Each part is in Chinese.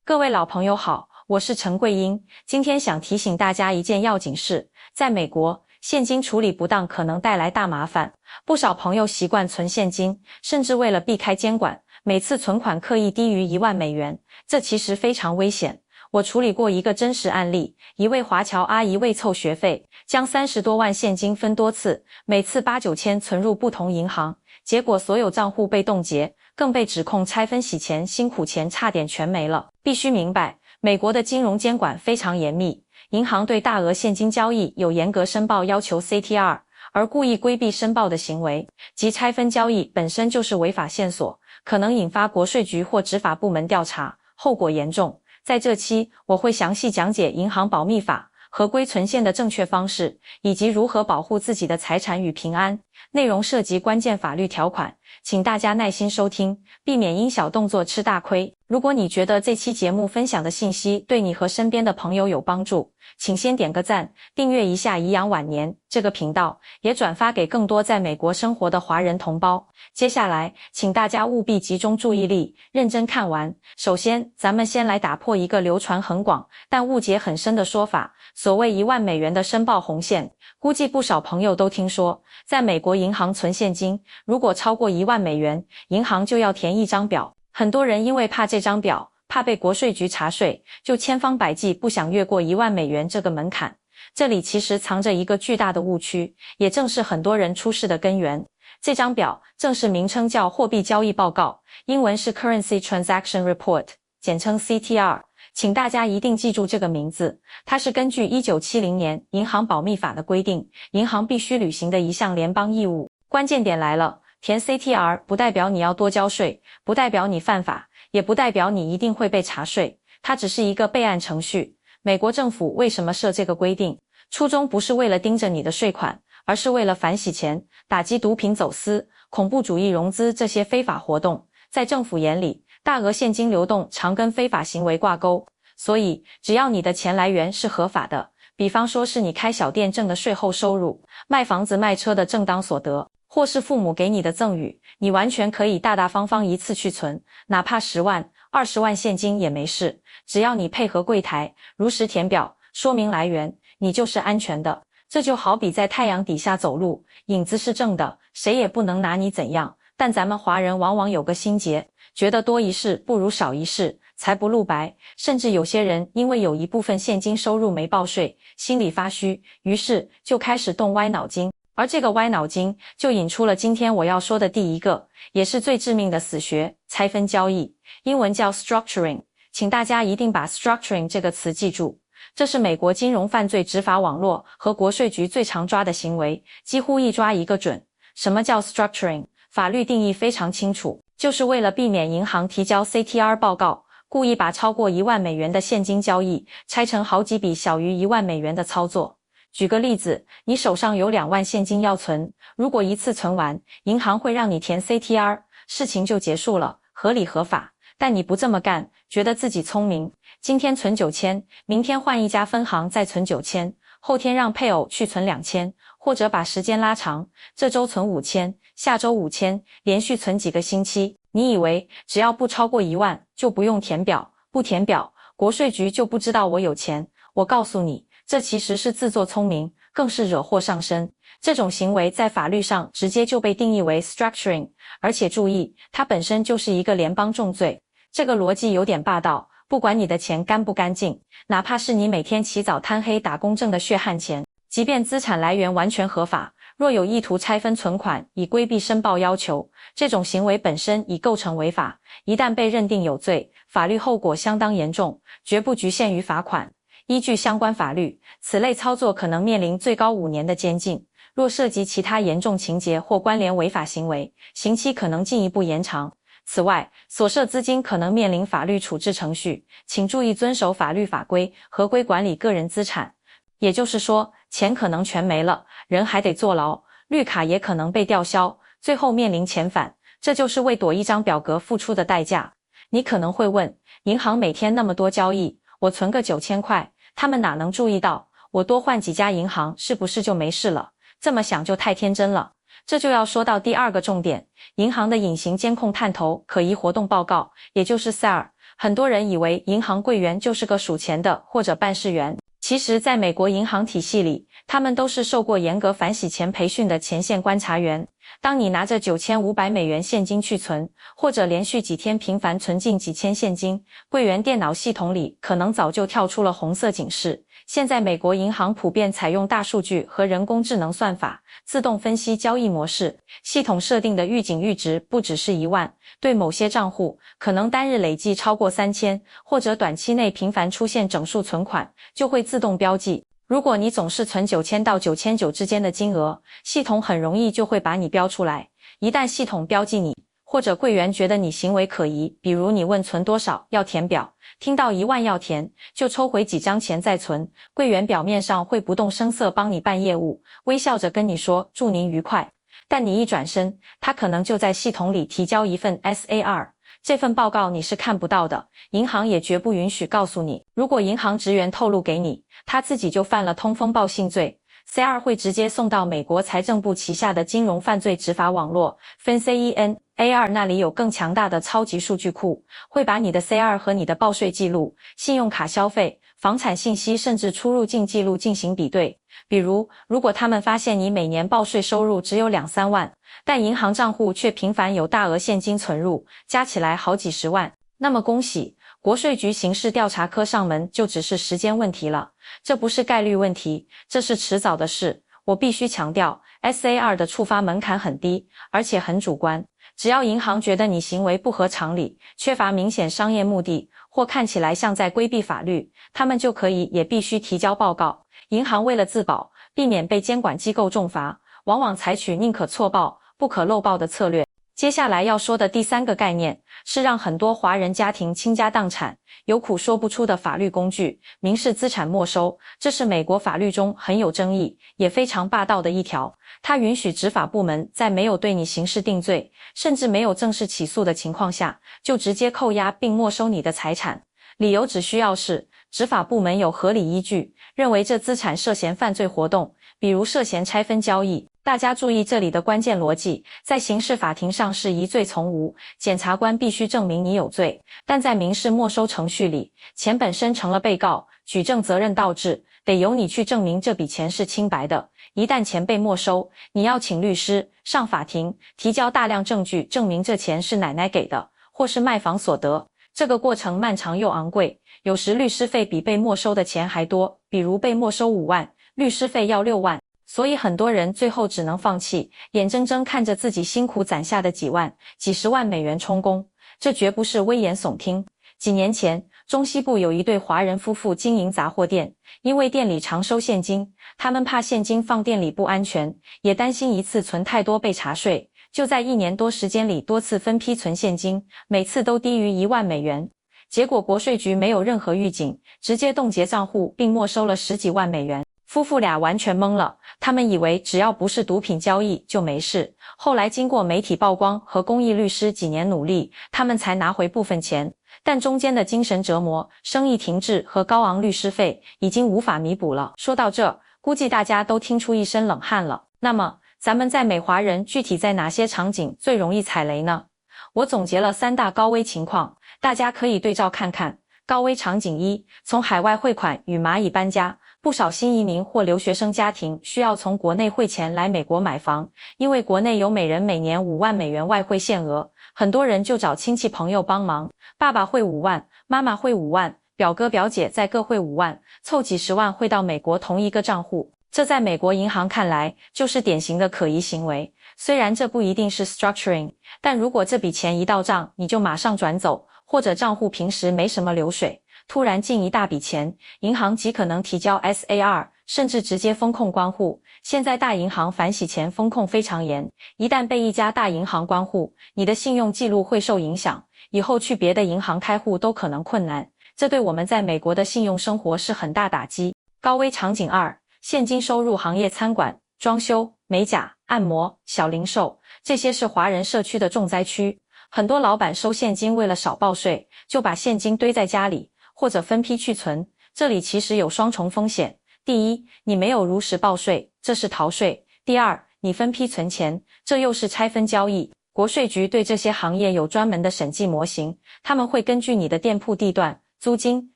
各位老朋友好，我是陈桂英，今天想提醒大家一件要紧事，在美国，现金处理不当可能带来大麻烦，不少朋友习惯存现金，甚至为了避开监管，每次存款刻意低于1万美元，这其实非常危险。我处理过一个真实案例，一位华侨阿姨为凑学费，将30多万现金分多次，每次8、9千存入不同银行，结果所有账户被冻结，更被指控拆分洗钱，辛苦钱差点全没了。必须明白，美国的金融监管非常严密，银行对大额现金交易有严格申报要求 CTR， 而故意规避申报的行为及拆分交易本身就是违法线索，可能引发国税局或执法部门调查，后果严重。在这期，我会详细讲解银行保密法、合规存现的正确方式，以及如何保护自己的财产与平安。内容涉及关键法律条款，请大家耐心收听，避免因小动作吃大亏。如果你觉得这期节目分享的信息对你和身边的朋友有帮助，请先点个赞，订阅一下颐养晚年这个频道，也转发给更多在美国生活的华人同胞。接下来，请大家务必集中注意力，认真看完。首先，咱们先来打破一个流传很广但误解很深的说法，所谓1万美元的申报红线。估计不少朋友都听说，在美国银行存现金，如果超过1万美元，银行就要填一张表。很多人因为怕这张表，怕被国税局查税，就千方百计不想越过1万美元这个门槛。这里其实藏着一个巨大的误区，也正是很多人出事的根源。这张表正式名称叫货币交易报告，英文是 Currency Transaction Report， 简称 CTR。请大家一定记住这个名字，它是根据1970年银行保密法的规定，银行必须履行的一项联邦义务。关键点来了，填 CTR 不代表你要多交税，不代表你犯法，也不代表你一定会被查税，它只是一个备案程序。美国政府为什么设这个规定？初衷不是为了盯着你的税款，而是为了反洗钱、打击毒品走私、恐怖主义融资这些非法活动。在政府眼里，大额现金流动常跟非法行为挂钩，所以只要你的钱来源是合法的，比方说是你开小店挣的税后收入，卖房子卖车的正当所得，或是父母给你的赠与，你完全可以大大方方一次去存，哪怕10万、20万现金也没事，只要你配合柜台，如实填表，说明来源，你就是安全的。这就好比在太阳底下走路，影子是正的，谁也不能拿你怎样。但咱们华人往往有个心结，觉得多一事不如少一事，财不露白，甚至有些人因为有一部分现金收入没报税，心里发虚，于是就开始动歪脑筋。而这个歪脑筋就引出了今天我要说的第一个，也是最致命的死穴，拆分交易，英文叫 structuring。请大家一定把 structuring 这个词记住，这是美国金融犯罪执法网络和国税局最常抓的行为，几乎一抓一个准。什么叫 structuring？ 法律定义非常清楚，就是为了避免银行提交 CTR 报告，故意把超过1万美元的现金交易拆成好几笔小于1万美元的操作。举个例子，你手上有2万现金要存，如果一次存完，银行会让你填 CTR， 事情就结束了，合理合法。但你不这么干，觉得自己聪明，今天存9千，明天换一家分行再存9千，后天让配偶去存2千，或者把时间拉长，这周存5千，下周5千，连续存几个星期。你以为只要不超过1万就不用填表，不填表，国税局就不知道我有钱。我告诉你，这其实是自作聪明，更是惹祸上身。这种行为在法律上直接就被定义为 structuring， 而且注意，它本身就是一个联邦重罪。这个逻辑有点霸道，不管你的钱干不干净，哪怕是你每天起早贪黑打工挣的血汗钱，即便资产来源完全合法，若有意图拆分存款以规避申报要求，这种行为本身已构成违法，一旦被认定有罪，法律后果相当严重，绝不局限于罚款。依据相关法律，此类操作可能面临最高5年的监禁，若涉及其他严重情节或关联违法行为，刑期可能进一步延长。此外，所涉资金可能面临法律处置程序，请注意遵守法律法规，合规管理个人资产。也就是说，钱可能全没了，人还得坐牢，绿卡也可能被吊销，最后面临遣返，这就是为躲一张表格付出的代价。你可能会问，银行每天那么多交易，我存个9000块，他们哪能注意到？我多换几家银行是不是就没事了？这么想就太天真了。这就要说到第二个重点，银行的隐形监控探头可疑活动报告，也就是 SAR，很多人以为银行柜员就是个数钱的或者办事员，其实在美国银行体系里，他们都是受过严格反洗钱培训的前线观察员。当你拿着$9500现金去存，或者连续几天频繁存进几千现金，柜员电脑系统里可能早就跳出了红色警示。现在美国银行普遍采用大数据和人工智能算法，自动分析交易模式，系统设定的预警阈值不只是1万，对某些账户可能单日累计超过3000，或者短期内频繁出现整数存款，就会自动标记。如果你总是存9000到9900之间的金额，系统很容易就会把你标出来。一旦系统标记你，或者柜员觉得你行为可疑，比如你问存多少要填表，听到1万要填，就抽回几张钱再存，柜员表面上会不动声色帮你办业务，微笑着跟你说祝您愉快，但你一转身，他可能就在系统里提交一份 SAR， 这份报告你是看不到的，银行也绝不允许告诉你。如果银行职员透露给你，他自己就犯了通风报信罪。SAR 会直接送到美国财政部旗下的金融犯罪执法网络 FinCEN，AR 那里有更强大的超级数据库，会把你的 CR 和你的报税记录、信用卡消费、房产信息甚至出入境记录进行比对。比如，如果他们发现你每年报税收入只有2-3万，但银行账户却频繁有大额现金存入，加起来好几十万，那么恭喜，国税局刑事调查科上门就只是时间问题了。这不是概率问题，这是迟早的事。我必须强调 ，SAR 的触发门槛很低，而且很主观。只要银行觉得你行为不合常理，缺乏明显商业目的，或看起来像在规避法律，他们就可以也必须提交报告。银行为了自保，避免被监管机构重罚，往往采取宁可错报，不可漏报的策略。接下来要说的第3个概念，是让很多华人家庭倾家荡产，有苦说不出的法律工具——民事资产没收。这是美国法律中很有争议，也非常霸道的一条。它允许执法部门在没有对你刑事定罪，甚至没有正式起诉的情况下，就直接扣押并没收你的财产。理由只需要是执法部门有合理依据，认为这资产涉嫌犯罪活动，比如涉嫌拆分交易。大家注意这里的关键逻辑，在刑事法庭上是疑罪从无，检察官必须证明你有罪，但在民事没收程序里，钱本身成了被告，举证责任倒置，得由你去证明这笔钱是清白的。一旦钱被没收，你要请律师，上法庭，提交大量证据证明这钱是奶奶给的，或是卖房所得。这个过程漫长又昂贵，有时律师费比被没收的钱还多，比如被没收5万，律师费要6万。所以很多人最后只能放弃，眼睁睁看着自己辛苦攒下的几万、几十万美元充公。这绝不是危言耸听。几年前，中西部有一对华人夫妇经营杂货店，因为店里常收现金，他们怕现金放店里不安全，也担心一次存太多被查税，就在1年多时间里多次分批存现金，每次都低于1万美元。结果国税局没有任何预警，直接冻结账户并没收了10几万美元。夫妇俩完全懵了，他们以为只要不是毒品交易就没事。后来经过媒体曝光和公益律师几年努力，他们才拿回部分钱，但中间的精神折磨、生意停滞和高昂律师费已经无法弥补了。说到这，估计大家都听出一身冷汗了。那么，咱们在美华人具体在哪些场景最容易踩雷呢？我总结了3大高危情况，大家可以对照看看。高危场景1：从海外汇款与蚂蚁搬家。不少新移民或留学生家庭需要从国内汇钱来美国买房，因为国内有每人每年5万美元外汇限额，很多人就找亲戚朋友帮忙，爸爸汇5万，妈妈汇5万，表哥表姐再各汇5万，凑几十万汇到美国同一个账户。这在美国银行看来就是典型的可疑行为。虽然这不一定是 structuring， 但如果这笔钱一到账你就马上转走，或者账户平时没什么流水，突然进一大笔钱，银行极可能提交 SAR， 甚至直接封控关户。现在大银行反洗钱风控非常严，一旦被一家大银行关户，你的信用记录会受影响，以后去别的银行开户都可能困难，这对我们在美国的信用生活是很大打击。高危场景2：现金收入行业，餐馆、装修、美甲、按摩、小零售，这些是华人社区的重灾区。很多老板收现金为了少报税，就把现金堆在家里，或者分批去存，这里其实有双重风险。第一，你没有如实报税，这是逃税；第二，你分批存钱，这又是拆分交易。国税局对这些行业有专门的审计模型，他们会根据你的店铺地段、租金、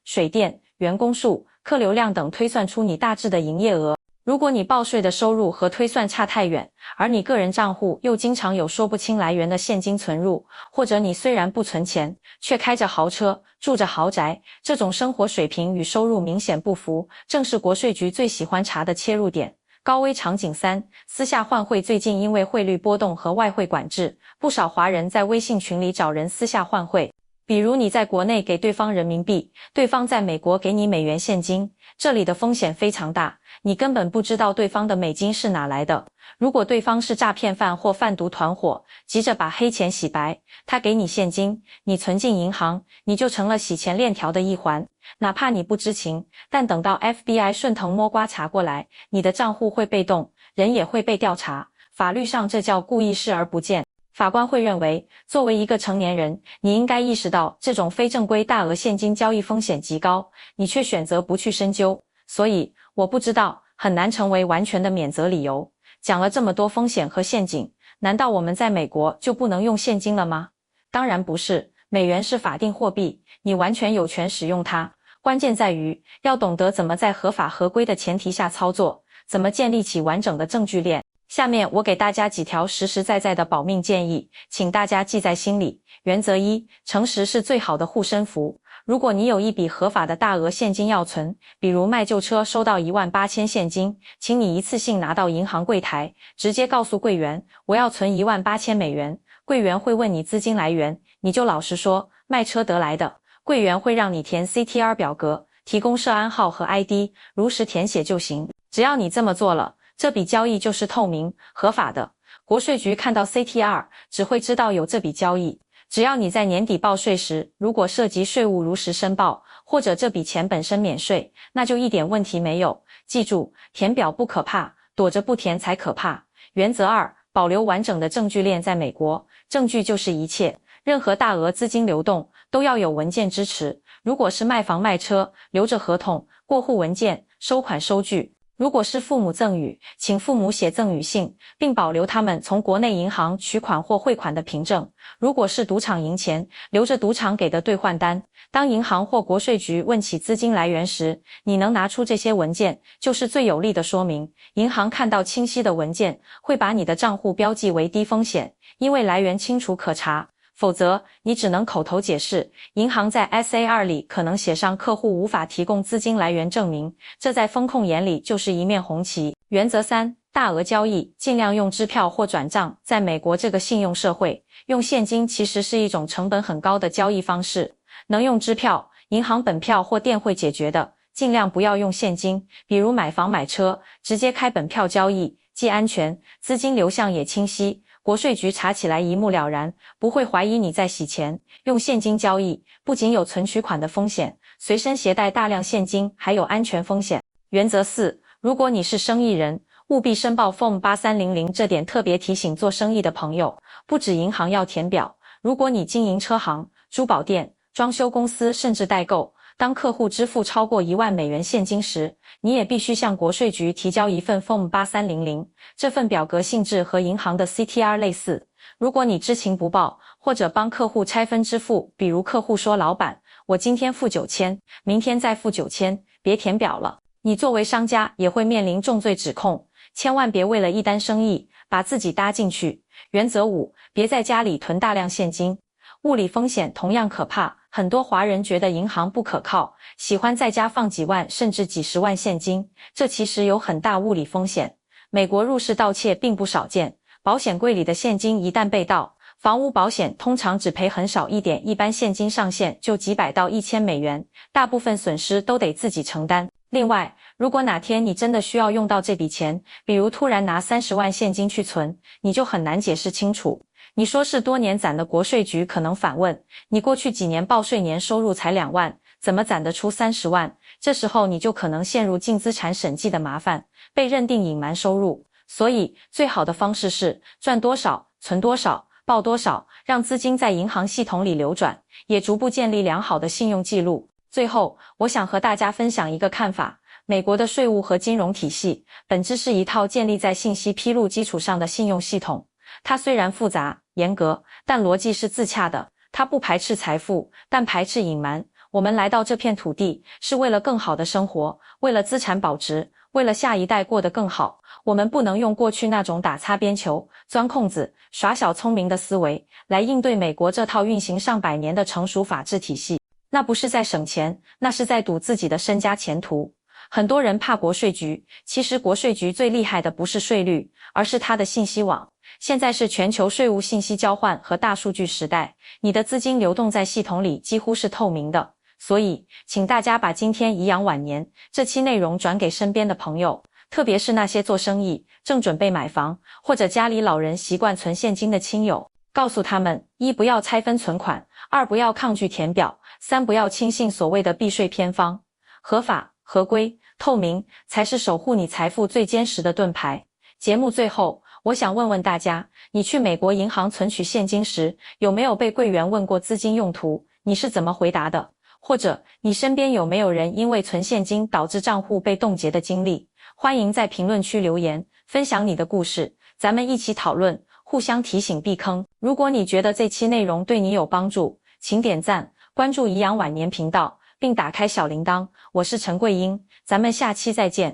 水电、员工数、客流量等推算出你大致的营业额。如果你报税的收入和推算差太远，而你个人账户又经常有说不清来源的现金存入，或者你虽然不存钱，却开着豪车，住着豪宅，这种生活水平与收入明显不符，正是国税局最喜欢查的切入点。高危场景3，私下换汇。最近因为汇率波动和外汇管制，不少华人在微信群里找人私下换汇。比如你在国内给对方人民币，对方在美国给你美元现金，这里的风险非常大，你根本不知道对方的美金是哪来的。如果对方是诈骗犯或贩毒团伙，急着把黑钱洗白，他给你现金，你存进银行，你就成了洗钱链条的一环。哪怕你不知情，但等到 FBI 顺藤摸瓜查过来，你的账户会被冻，人也会被调查。法律上这叫故意视而不见。法官会认为，作为一个成年人，你应该意识到这种非正规大额现金交易风险极高，你却选择不去深究。所以，我不知道，很难成为完全的免责理由。讲了这么多风险和陷阱，难道我们在美国就不能用现金了吗？当然不是，美元是法定货币，你完全有权使用它。关键在于，要懂得怎么在合法合规的前提下操作，怎么建立起完整的证据链。下面我给大家几条实实在在的保命建议，请大家记在心里。原则1，诚实是最好的护身符。如果你有一笔合法的大额现金要存，比如卖旧车收到18000现金，请你一次性拿到银行柜台，直接告诉柜员，我要存18000美元。柜员会问你资金来源，你就老实说，卖车得来的。柜员会让你填 CTR 表格，提供涉案号和 ID， 如实填写就行。只要你这么做了，这笔交易就是透明、合法的。国税局看到 CTR 只会知道有这笔交易。只要你在年底报税时，如果涉及税务如实申报，或者这笔钱本身免税，那就一点问题没有。记住，填表不可怕，躲着不填才可怕。原则2，保留完整的证据链。在美国，证据就是一切，任何大额资金流动都要有文件支持。如果是卖房卖车，留着合同、过户文件、收款收据。如果是父母赠与，请父母写赠与信，并保留他们从国内银行取款或汇款的凭证。如果是赌场赢钱，留着赌场给的兑换单。当银行或国税局问起资金来源时，你能拿出这些文件，就是最有力的说明。银行看到清晰的文件，会把你的账户标记为低风险，因为来源清楚可查。否则，你只能口头解释，银行在 SAR 里可能写上客户无法提供资金来源证明，这在风控眼里就是一面红旗。原则3，大额交易尽量用支票或转账。在美国这个信用社会，用现金其实是一种成本很高的交易方式。能用支票、银行本票或电汇解决的，尽量不要用现金，比如买房买车，直接开本票交易，既安全，资金流向也清晰。国税局查起来一目了然，不会怀疑你在洗钱。用现金交易不仅有存取款的风险，随身携带大量现金还有安全风险。原则4，如果你是生意人，务必申报 Form 8300，这点特别提醒做生意的朋友，不止银行要填表，如果你经营车行、珠宝店、装修公司甚至代购，当客户支付超过1万美元现金时，你也必须向国税局提交一份 Form 8300，这份表格性质和银行的 CTR 类似。如果你知情不报，或者帮客户拆分支付，比如客户说老板，我今天付9000，明天再付9000，别填表了，你作为商家也会面临重罪指控。千万别为了一单生意把自己搭进去。原则5，别在家里囤大量现金。物理风险同样可怕，很多华人觉得银行不可靠，喜欢在家放几万甚至几十万现金，这其实有很大物理风险。美国入室盗窃并不少见，保险柜里的现金一旦被盗，房屋保险通常只赔很少一点，一般现金上限就几百到1000美元，大部分损失都得自己承担。另外，如果哪天你真的需要用到这笔钱，比如突然拿30万现金去存，你就很难解释清楚。你说是多年攒的，国税局可能反问，你过去几年报税年收入才2万，怎么攒得出30万？这时候你就可能陷入净资产审计的麻烦，被认定隐瞒收入。所以，最好的方式是赚多少存多少，报多少，让资金在银行系统里流转，也逐步建立良好的信用记录。最后，我想和大家分享一个看法，美国的税务和金融体系本质是一套建立在信息披露基础上的信用系统。它虽然复杂、严格，但逻辑是自洽的。它不排斥财富，但排斥隐瞒。我们来到这片土地，是为了更好的生活，为了资产保值，为了下一代过得更好。我们不能用过去那种打擦边球、钻空子、耍小聪明的思维，来应对美国这套运行上百年的成熟法治体系。那不是在省钱，那是在赌自己的身家前途。很多人怕国税局，其实国税局最厉害的不是税率，而是它的信息网。现在是全球税务信息交换和大数据时代，你的资金流动在系统里几乎是透明的。所以，请大家把今天颐养晚年这期内容转给身边的朋友，特别是那些做生意、正准备买房，或者家里老人习惯存现金的亲友，告诉他们：一、不要拆分存款；二、不要抗拒填表；三、不要轻信所谓的避税偏方。合法、合规、透明才是守护你财富最坚实的盾牌。节目最后，我想问问大家，你去美国银行存取现金时，有没有被柜员问过资金用途？你是怎么回答的？或者你身边有没有人因为存现金导致账户被冻结的经历？欢迎在评论区留言，分享你的故事，咱们一起讨论，互相提醒避坑。如果你觉得这期内容对你有帮助，请点赞，关注颐养晚年频道，并打开小铃铛。我是陈桂英，咱们下期再见。